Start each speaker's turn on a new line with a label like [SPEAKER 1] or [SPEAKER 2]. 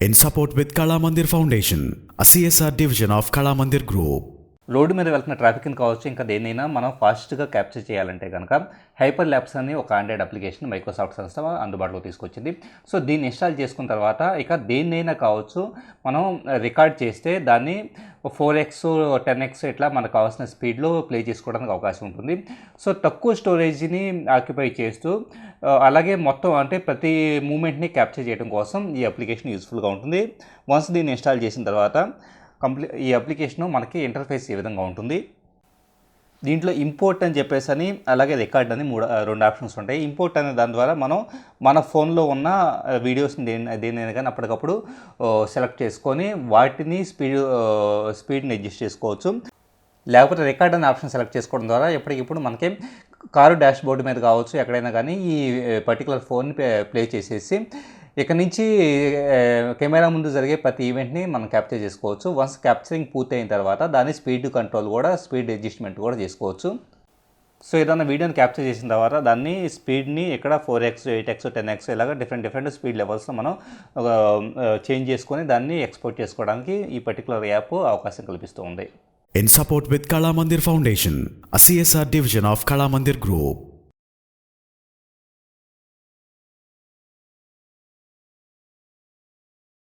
[SPEAKER 1] In support with Kala Mandir Foundation, a CSR division of Kala Mandir Group.
[SPEAKER 2] Road మీద వెళ్తున్న ట్రాఫిక్ని కావచ్చు, ఇంకా దేన్నైనా మనం ఫాస్ట్గా క్యాప్చర్ చేయాలంటే కనుక హైపర్ ల్యాబ్స్ అని ఒక ఆండ్రాయిడ్ అప్లికేషన్ మైక్రోసాఫ్ట్ సంస్థ అందుబాటులో తీసుకొచ్చింది. సో దీన్ని ఇన్స్టాల్ చేసుకున్న తర్వాత ఇక దేన్నైనా కావచ్చు మనం రికార్డ్ చేస్తే దాన్ని 4x 10x ఇట్లా మనకు కావాల్సిన స్పీడ్లో ప్లే చేసుకోవడానికి అవకాశం ఉంటుంది. సో తక్కువ స్టోరేజ్ని ఆక్యుపై చేస్తూ అలాగే మొత్తం అంటే ప్రతి మూమెంట్ని క్యాప్చర్ చేయడం కోసం ఈ అప్లికేషన్ యూస్ఫుల్గా ఉంటుంది. వన్స్ దీన్ని ఇన్స్టాల్ చేసిన తర్వాత ఈ అప్లికేషన్ మనకి ఇంటర్ఫేస్ ఏ విధంగా ఉంటుంది. దీంట్లో ఇంపోర్ట్ అని చెప్పేసి అని అలాగే రికార్డ్ అని రెండు ఆప్షన్స్ ఉంటాయి. ఇంపోర్ట్ అనే దాని ద్వారా మనం మన ఫోన్లో ఉన్న వీడియోస్ని దేనైనా కానీ అప్పటికప్పుడు సెలెక్ట్ చేసుకొని వాటిని స్పీడ్ని అడ్జస్ట్ చేసుకోవచ్చు. లేకపోతే రికార్డ్ అనే ఆప్షన్ సెలెక్ట్ చేసుకోవడం ద్వారా ఎప్పటికిప్పుడు మనకి కారు డాష్ బోర్డు మీద కావచ్చు ఎక్కడైనా కానీ ఈ పర్టికులర్ ఫోన్ని ప్లే చేసేసి ఇక నుంచి కెమెరా ముందు జరిగే ప్రతి ఈవెంట్ని మనం క్యాప్చర్ చేసుకోవచ్చు. వన్స్ క్యాప్చరింగ్ పూర్తయిన తర్వాత దాని స్పీడ్ కంట్రోల్ కూడా స్పీడ్ అడ్జస్ట్మెంట్ కూడా చేసుకోవచ్చు. సో ఏదైనా వీడియోని క్యాప్చర్ చేసిన తర్వాత దాన్ని స్పీడ్ని ఇక్కడ 4x 8x 10x ఇలాగ డిఫరెంట్ స్పీడ్ లెవెల్స్లో మనం చేంజ్ చేసుకొని దాన్ని ఎక్స్పోర్ట్ చేసుకోవడానికి ఈ పర్టికులర్ యాప్ అవకాశం కల్పిస్తూ ఉంది.
[SPEAKER 1] In support with Kala Mandir Foundation, a CSR division of Kala Mandir Group.